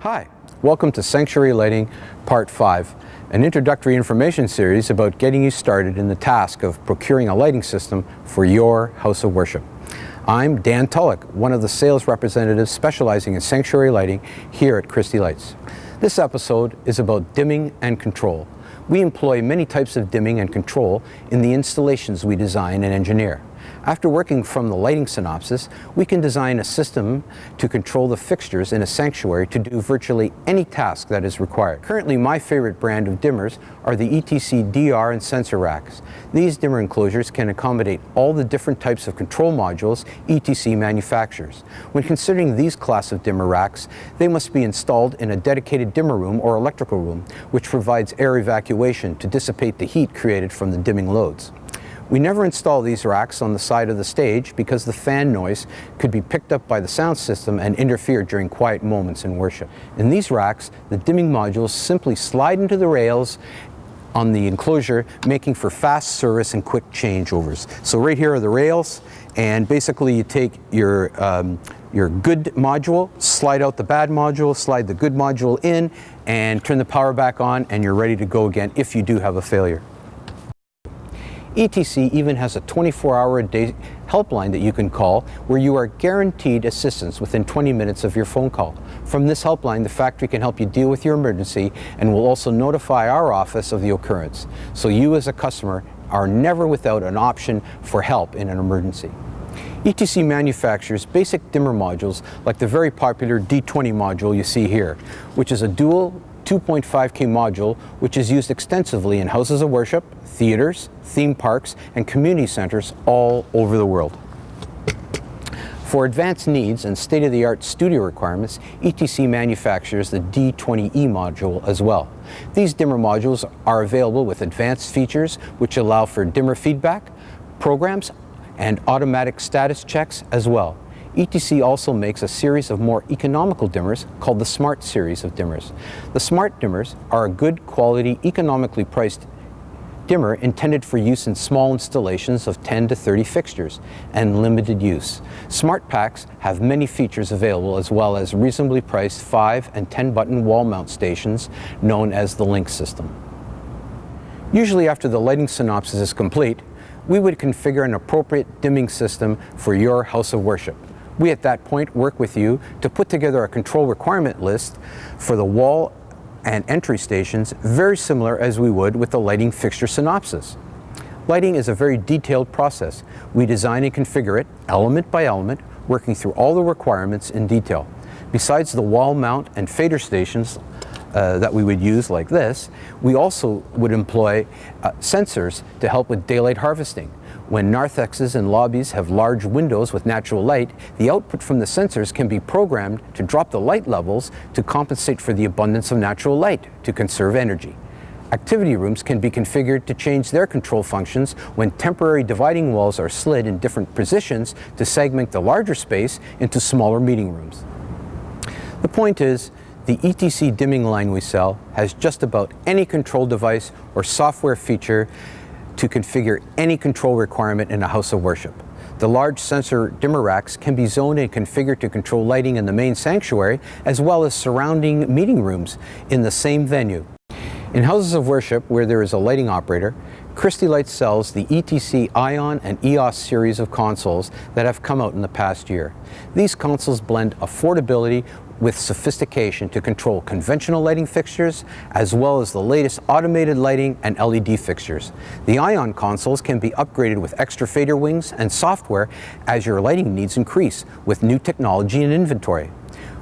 Hi, welcome to Sanctuary Lighting Part 5, an introductory information series about getting you started in the task of procuring a lighting system for your house of worship. I'm Dan Tulloch, one of the sales representatives specializing in sanctuary lighting here at Christie Lights. This episode is about dimming and control. We employ many types of dimming and control in the installations we design and engineer. After working from the lighting synopsis, we can design a system to control the fixtures in a sanctuary to do virtually any task that is required. Currently, my favorite brand of dimmers are the ETC DR and sensor racks. These dimmer enclosures can accommodate all the different types of control modules ETC manufactures. When considering these class of dimmer racks, they must be installed in a dedicated dimmer room or electrical room, which provides air evacuation to dissipate the heat created from the dimming loads. We never install these racks on the side of the stage because the fan noise could be picked up by the sound system and interfere during quiet moments in worship. In these racks, the dimming modules simply slide into the rails on the enclosure, making for fast service and quick changeovers. So right here are the rails, and basically you take your good module, slide out the bad module, slide the good module in, and turn the power back on, and you're ready to go again if you do have a failure. ETC even has a 24-hour-a-day helpline that you can call where you are guaranteed assistance within 20 minutes of your phone call. From this helpline, the factory can help you deal with your emergency and will also notify our office of the occurrence. So you as a customer are never without an option for help in an emergency. ETC manufactures basic dimmer modules like the very popular D20 module you see here, which is a dual 2.5K module which is used extensively in houses of worship, theaters, theme parks, and community centers all over the world. For advanced needs and state-of-the-art studio requirements, ETC manufactures the D20E module as well. These dimmer modules are available with advanced features which allow for dimmer feedback, programs, and automatic status checks as well. ETC also makes a series of more economical dimmers called the Smart series of dimmers. The Smart dimmers are a good quality, economically priced dimmer intended for use in small installations of 10 to 30 fixtures and limited use. Smart packs have many features available as well as reasonably priced 5 and 10 button wall mount stations known as the Link system. Usually after the lighting synopsis is complete, we would configure an appropriate dimming system for your house of worship. We at that point work with you to put together a control requirement list for the wall and entry stations, very similar as we would with the lighting fixture synopsis. Lighting is a very detailed process. We design and configure it element by element, working through all the requirements in detail. Besides the wall mount and fader stations that we would use like this, we also would employ sensors to help with daylight harvesting. When narthexes and lobbies have large windows with natural light, the output from the sensors can be programmed to drop the light levels to compensate for the abundance of natural light to conserve energy. Activity rooms can be configured to change their control functions when temporary dividing walls are slid in different positions to segment the larger space into smaller meeting rooms. The point is, the ETC dimming line we sell has just about any control device or software feature to configure any control requirement in a house of worship. The large sensor dimmer racks can be zoned and configured to control lighting in the main sanctuary as well as surrounding meeting rooms in the same venue. In houses of worship where there is a lighting operator, Christie Lights sells the ETC Ion and EOS series of consoles that have come out in the past year. These consoles blend affordability with sophistication to control conventional lighting fixtures as well as the latest automated lighting and LED fixtures. The Ion consoles can be upgraded with extra fader wings and software as your lighting needs increase with new technology and inventory.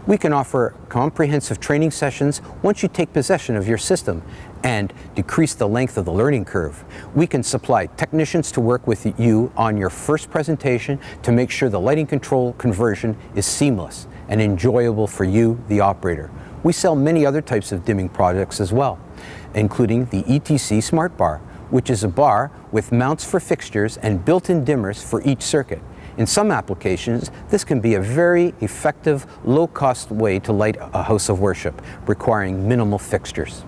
We can offer comprehensive training sessions once you take possession of your system and decrease the length of the learning curve. We can supply technicians to work with you on your first presentation to make sure the lighting control conversion is seamless and enjoyable for you, the operator. We sell many other types of dimming products as well, including the ETC Smart Bar, which is a bar with mounts for fixtures and built-in dimmers for each circuit. In some applications, this can be a very effective, low-cost way to light a house of worship, requiring minimal fixtures.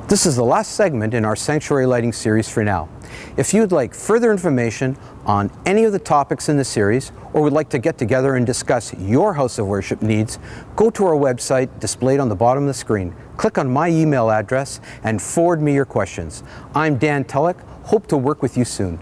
This is the last segment in our Sanctuary Lighting series for now. If you'd like further information on any of the topics in the series, or would like to get together and discuss your house of worship needs, go to our website displayed on the bottom of the screen. Click on my email address and forward me your questions. I'm Dan Tulloch. Hope to work with you soon.